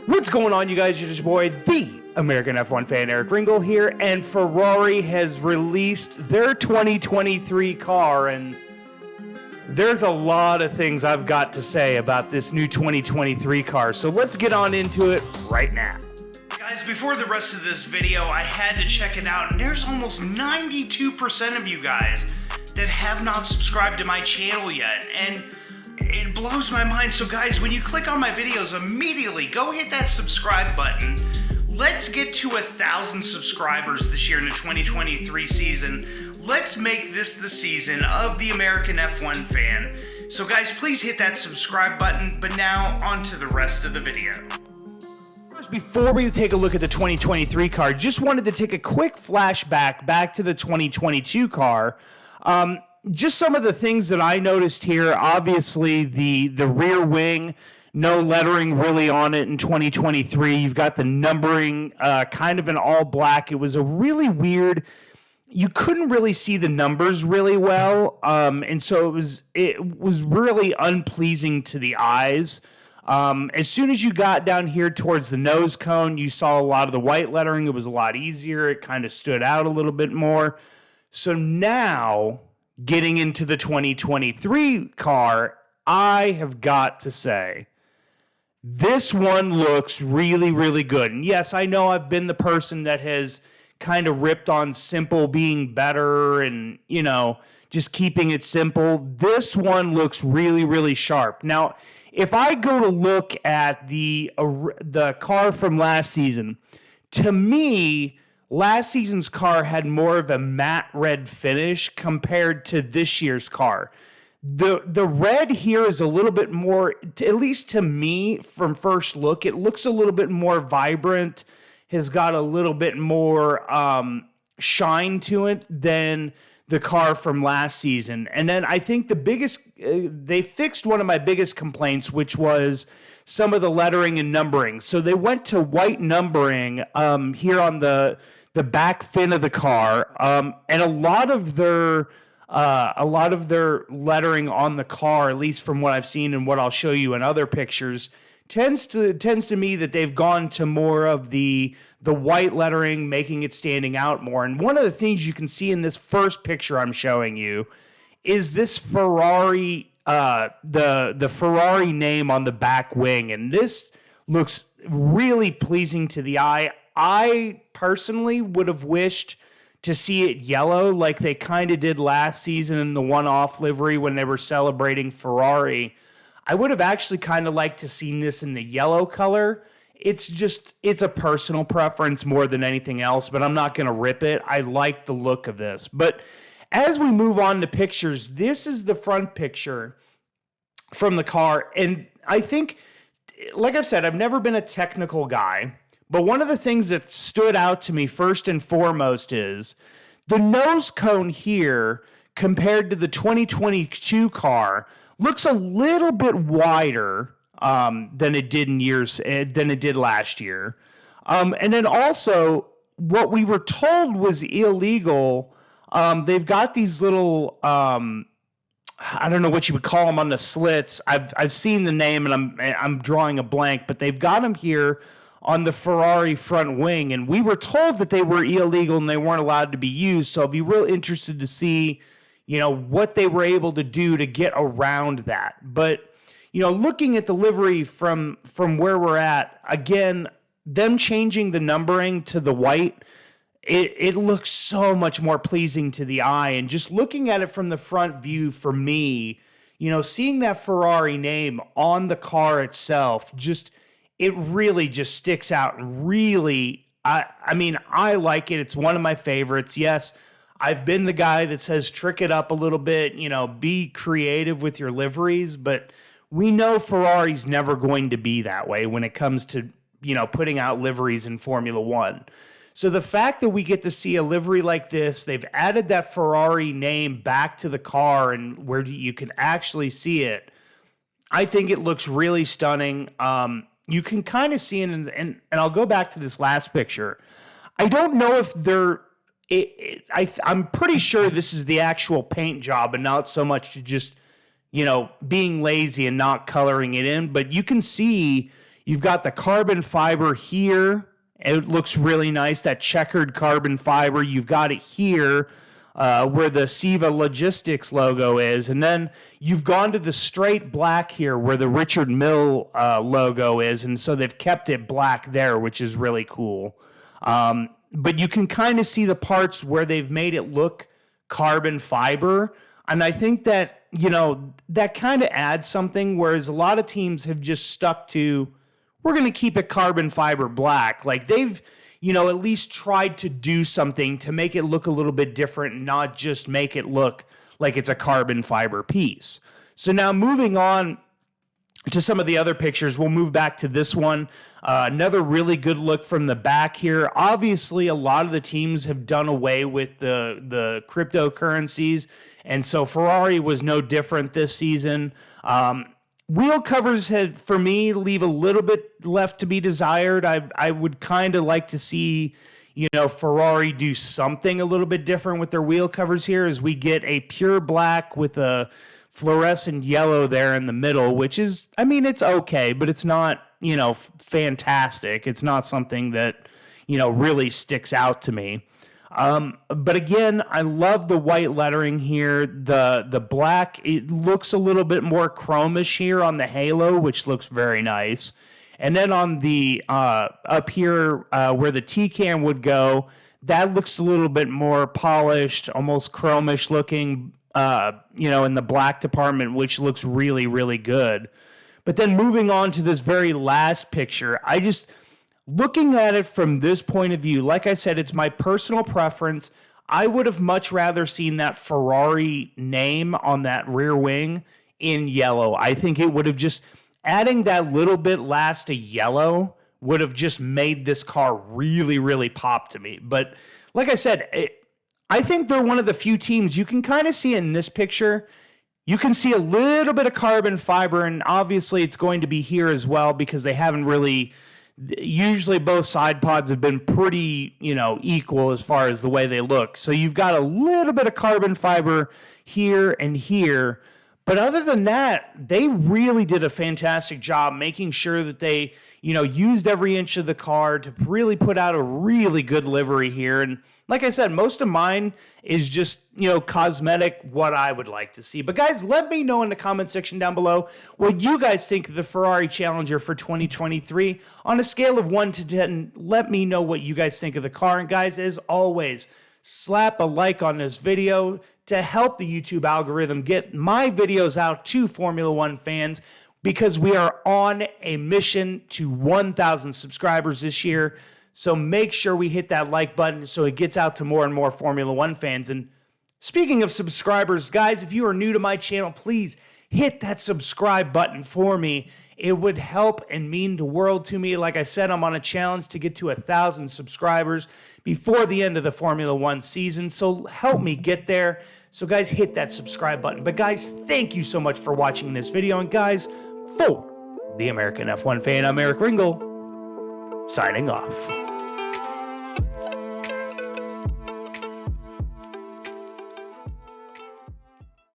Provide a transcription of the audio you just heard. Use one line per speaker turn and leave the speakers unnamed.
What's going on, you guys? It's your boy, the American F1 fan, Eric Ringel here, and Ferrari has released their 2023 car, and there's a lot of things I've got to say about this new 2023 car, so let's get on into it right now. Guys, before the rest of this video, I had to check it out, and there's almost 92% of you guys that have not subscribed to my channel yet, and it blows my mind. So guys, when you click on my videos, immediately go hit that subscribe button. Let's get to 1,000 subscribers this year in the 2023 season. Let's make this the season of the American F1 fan. So guys, please hit that subscribe button, but now on to the rest of the video. First, before we take a look at the 2023 car, just wanted to take a quick flashback back to the 2022 car. Just some of the things that I noticed here. Obviously, the rear wing, no lettering really on it in 2023. You've got the numbering kind of in all black. It was a really weird, you couldn't really see the numbers really well, and so it was really unpleasing to the eyes. As soon as you got down here towards the nose cone, you saw a lot of the white lettering. It was a lot easier. It kind of stood out a little bit more. So now, getting into the 2023 car, I have got to say, this one looks really, really good. And yes, I know I've been the person that has kind of ripped on simple being better and, you know, just keeping it simple. This one looks really, really sharp. Now, if I go to look at the car from last season, to me, last season's car had more of a matte red finish compared to this year's car. The red here is a little bit more, at least to me, from first look, it looks a little bit more vibrant, has got a little bit more shine to it than the car from last season. And then I think the biggest, they fixed one of my biggest complaints, which was some of the lettering and numbering. So they went to white numbering here on the back fin of the car, and a lot of their lettering on the car, at least from what I've seen and what I'll show you in other pictures, tends to me that they've gone to more of the white lettering, making it standing out more. And one of the things you can see in this first picture I'm showing you is this Ferrari, the Ferrari name on the back wing, and this looks really pleasing to the eye. I personally would have wished to see it yellow like they kind of did last season in the one-off livery when they were celebrating Ferrari. I would have actually kind of liked to see this in the yellow color. It's a personal preference more than anything else, but I'm not going to rip it. I like the look of this. But as we move on to pictures, this is the front picture from the car. And I think, like I've said, I've never been a technical guy. But one of the things that stood out to me first and foremost is the nose cone here compared to the 2022 car looks a little bit wider than it did last year. And then also what we were told was illegal. They've got these little I don't know what you would call them on the slits. I've seen the name and I'm drawing a blank, but they've got them here on the Ferrari front wing, and we were told that they were illegal and they weren't allowed to be used. So I'll be real interested to see, you know, what they were able to do to get around that. But, you know, looking at the livery from where we're at, again, them changing the numbering to the white, it looks so much more pleasing to the eye. And just looking at it from the front view, for me, you know, seeing that Ferrari name on the car itself, it really just sticks out. And really, I mean, I like it. It's one of my favorites. Yes, I've been the guy that says trick it up a little bit, you know, be creative with your liveries, but we know Ferrari's never going to be that way when it comes to, you know, putting out liveries in Formula One. So the fact that we get to see a livery like this, they've added that Ferrari name back to the car and where you can actually see it, I think it looks really stunning. You can kind of see it, and I'll go back to this last picture. I don't know if I'm pretty sure this is the actual paint job and not so much just, you know, being lazy and not coloring it in. But you can see You've got the carbon fiber here. It looks really nice, that checkered carbon fiber. You've got it here where the Siva Logistics logo is. And then you've gone to the straight black here where the Richard Mill logo is. And so they've kept it black there, which is really cool. But you can kind of see the parts where they've made it look carbon fiber. And I think that, that kind of adds something, whereas a lot of teams have just stuck to, we're going to keep it carbon fiber black. Like they've, at least tried to do something to make it look a little bit different and not just make it look like it's a carbon fiber piece. So now moving on to some of the other pictures, we'll move back to this one. Another really good look from the back here. Obviously, a lot of the teams have done away with the cryptocurrencies, and so Ferrari was no different this season. Wheel covers for me, leave a little bit left to be desired. I would kind of like to see, Ferrari do something a little bit different with their wheel covers here, as we get a pure black with a fluorescent yellow there in the middle, which is, it's okay, but it's not, fantastic. It's not something that, really sticks out to me. But again, I love the white lettering here. The black, it looks a little bit more chromish here on the halo, which looks very nice. And then on the up here where the T-can would go, that looks a little bit more polished, almost chromish looking, in the black department, which looks really, really good. But then moving on to this very last picture, looking at it from this point of view, like I said, it's my personal preference. I would have much rather seen that Ferrari name on that rear wing in yellow. I think it would have just, adding that little bit last of yellow would have just made this car really, really pop to me. But like I said, I think they're one of the few teams you can kind of see in this picture. You can see a little bit of carbon fiber, and obviously it's going to be here as well because they haven't really... Usually both side pods have been pretty, equal as far as the way they look. So you've got a little bit of carbon fiber here and here. But other than that, they really did a fantastic job making sure that they, used every inch of the car to really put out a really good livery here. And like I said, most of mine is just, cosmetic, what I would like to see. But guys, let me know in the comment section down below what you guys think of the Ferrari Challenger for 2023. On a scale of 1 to 10, let me know what you guys think of the car. And guys, as always, slap a like on this video to help the YouTube algorithm get my videos out to Formula One fans, because we are on a mission to 1,000 subscribers this year. So make sure we hit that like button so it gets out to more and more Formula One fans. And speaking of subscribers, guys, if you are new to my channel, please hit that subscribe button for me. It would help and mean the world to me. Like I said, I'm on a challenge to get to 1,000 subscribers before the end of the Formula One season. So help me get there. So guys, hit that subscribe button. But guys, thank you so much for watching this video. And guys, for the American F1 fan, I'm Eric Ringel, signing off.